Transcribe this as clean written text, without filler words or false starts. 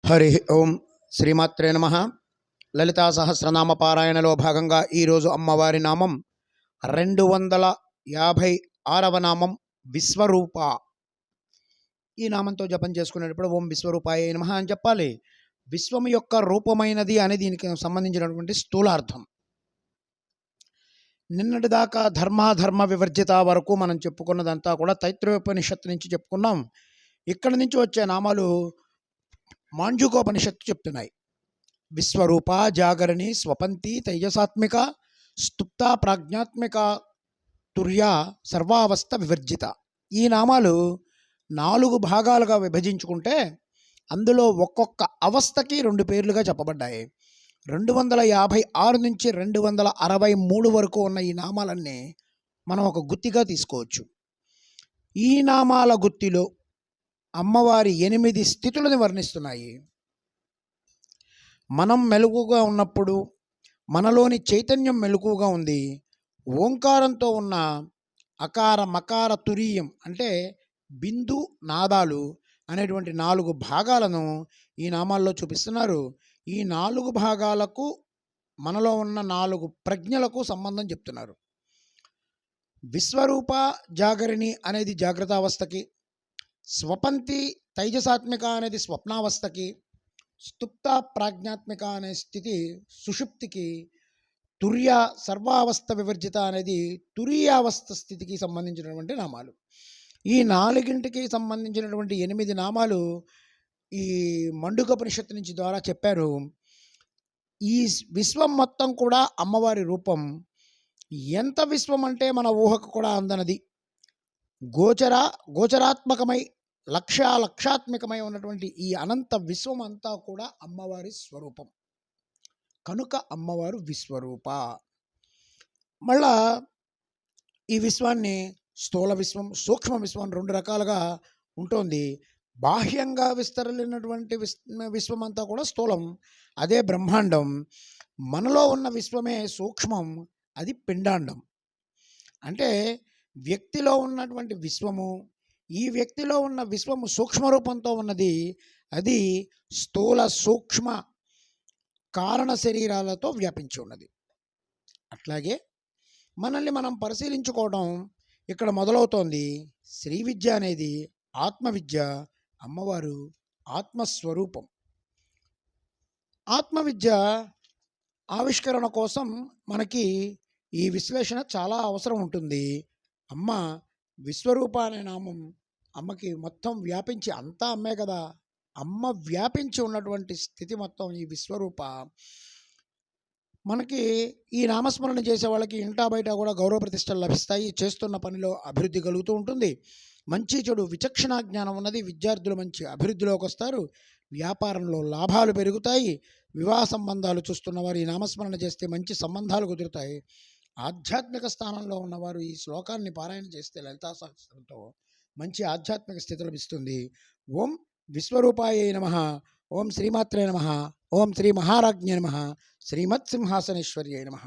హరి ఓం శ్రీమాత్రే నమ. లలితా సహస్రనామ పారాయణలో భాగంగా ఈరోజు అమ్మవారి నామం 256వ నామం విశ్వరూప. ఈ నామంతో జపం చేసుకునేటప్పుడు ఓం విశ్వరూపాయ నమః అని చెప్పాలి. విశ్వం యొక్క రూపమైనది అని దీనికి సంబంధించినటువంటి స్థూలార్థం. నిన్నటిదాకా ధర్మాధర్మ వివర్జిత వరకు మనం చెప్పుకున్నదంతా కూడా తైత్రీయోపనిషత్తు నుంచి చెప్పుకున్నాం. ఇక్కడి నుంచి వచ్చే నామాలు మాండూక్యోపనిషత్తు చెప్తున్నాయి. విశ్వరూప, జాగరణి, స్వపంతి, తైజసాత్మిక, స్తుప్త, ప్రాజ్ఞాత్మిక, తుర్య, సర్వావస్థ వివర్జిత. ఈ నామాలు 4 భాగాలుగా విభజించుకుంటే అందులో ఒక్కొక్క అవస్థకి 2 పేర్లుగా చెప్పబడ్డాయి. 256 నుంచి 263 వరకు ఉన్న ఈ నామాలన్నీ మనం ఒక గుత్తిగా తీసుకోవచ్చు. ఈ నామాల గుత్తిలో అమ్మవారి 8 స్థితులను వర్ణిస్తున్నాయి. మనం మెలకుగా ఉన్నప్పుడు మనలోని చైతన్యం మెలకుగా ఉంది. ఓంకారంతో ఉన్న అకార, మకార, తురీయం అంటే బిందు నాదాలు అనేటువంటి 4 భాగాలను ఈ నామాల్లో చూపిస్తున్నారు. ఈ 4 భాగాలకు మనలో ఉన్న 4 ప్రజ్ఞలకు సంబంధం చెప్తున్నారు. విశ్వరూప, జాగరిణి అనేది జాగ్రత్తావస్థకి, స్వపంతి, తైజసాత్మిక అనేది స్వప్నావస్థకి, స్తుప్త, ప్రాజ్ఞాత్మిక అనే స్థితి సుషుప్తికి, తుర్య, సర్వావస్థ వివర్జిత అనేది తురీయావస్థ స్థితికి సంబంధించినటువంటి నామాలు. ఈ 4కి సంబంధించినటువంటి 8 నామాలు ఈ మాండూక్యోపనిషత్తు నుంచి ద్వారా చెప్పారు. ఈ విశ్వం మొత్తం కూడా అమ్మవారి రూపం. ఎంత విశ్వం అంటే మన ఊహకు కూడా అందనది. గోచరాత్మకమై లక్షాత్మికమై ఉన్నటువంటి ఈ అనంత విశ్వం అంతా కూడా అమ్మవారి స్వరూపం కనుక అమ్మవారు విశ్వరూప. మళ్ళా ఈ విశ్వాన్ని స్థూల విశ్వం, సూక్ష్మ విశ్వం 2 రకాలుగా ఉంటుంది. బాహ్యంగా విస్తరలినటువంటి విశ్వం అంతా కూడా స్థూలం, అదే బ్రహ్మాండం. మనలో ఉన్న విశ్వమే సూక్ష్మం, అది పిండాండం. అంటే వ్యక్తిలో ఉన్నటువంటి విశ్వము, ఈ వ్యక్తిలో ఉన్న విశ్వము సూక్ష్మ రూపంతో ఉన్నది, అది స్థూల సూక్ష్మ కారణ శరీరాలతో వ్యాపించి ఉన్నది. అట్లాగే మనల్ని మనం పరిశీలించుకోవడం ఇక్కడ మొదలవుతోంది. శ్రీ విద్య అనేది ఆత్మవిద్య, అమ్మవారు ఆత్మస్వరూపం. ఆత్మవిద్య ఆవిష్కరణ కోసం మనకి ఈ విశ్లేషణ చాలా అవసరం ఉంటుంది. అమ్మ విశ్వరూప అనే నామం అమ్మకి మొత్తం వ్యాపించి, అంతా అమ్మే కదా, అమ్మ వ్యాపించి ఉన్నటువంటి స్థితి మొత్తం ఈ విశ్వరూప. మనకి ఈ నామస్మరణ చేసే వాళ్ళకి ఇంటా బయట కూడా గౌరవ ప్రతిష్టలు లభిస్తాయి. చేస్తున్న పనిలో అభివృద్ధి కలుగుతూ ఉంటుంది. మంచి చెడు విచక్షణా జ్ఞానం ఉన్నది. విద్యార్థులు మంచి అభివృద్ధిలోకి వస్తారు. వ్యాపారంలో లాభాలు పెరుగుతాయి. వివాహ సంబంధాలు చూస్తున్న వారు ఈ నామస్మరణ చేస్తే మంచి సంబంధాలు కుదురుతాయి. ఆధ్యాత్మిక స్థానంలో ఉన్నవారు ఈ శ్లోకాన్ని పారాయణ చేస్తే లలితా సహస్రంతో మంచి ఆధ్యాత్మిక స్థితి లభిస్తుంది. ఓం విశ్వరూపాయ నమః. ఓం శ్రీమాత్రే నమః. ఓం శ్రీ మహారాజ్ఞే నమః. శ్రీమత్ సింహాసనేశ్వర్యై నమః.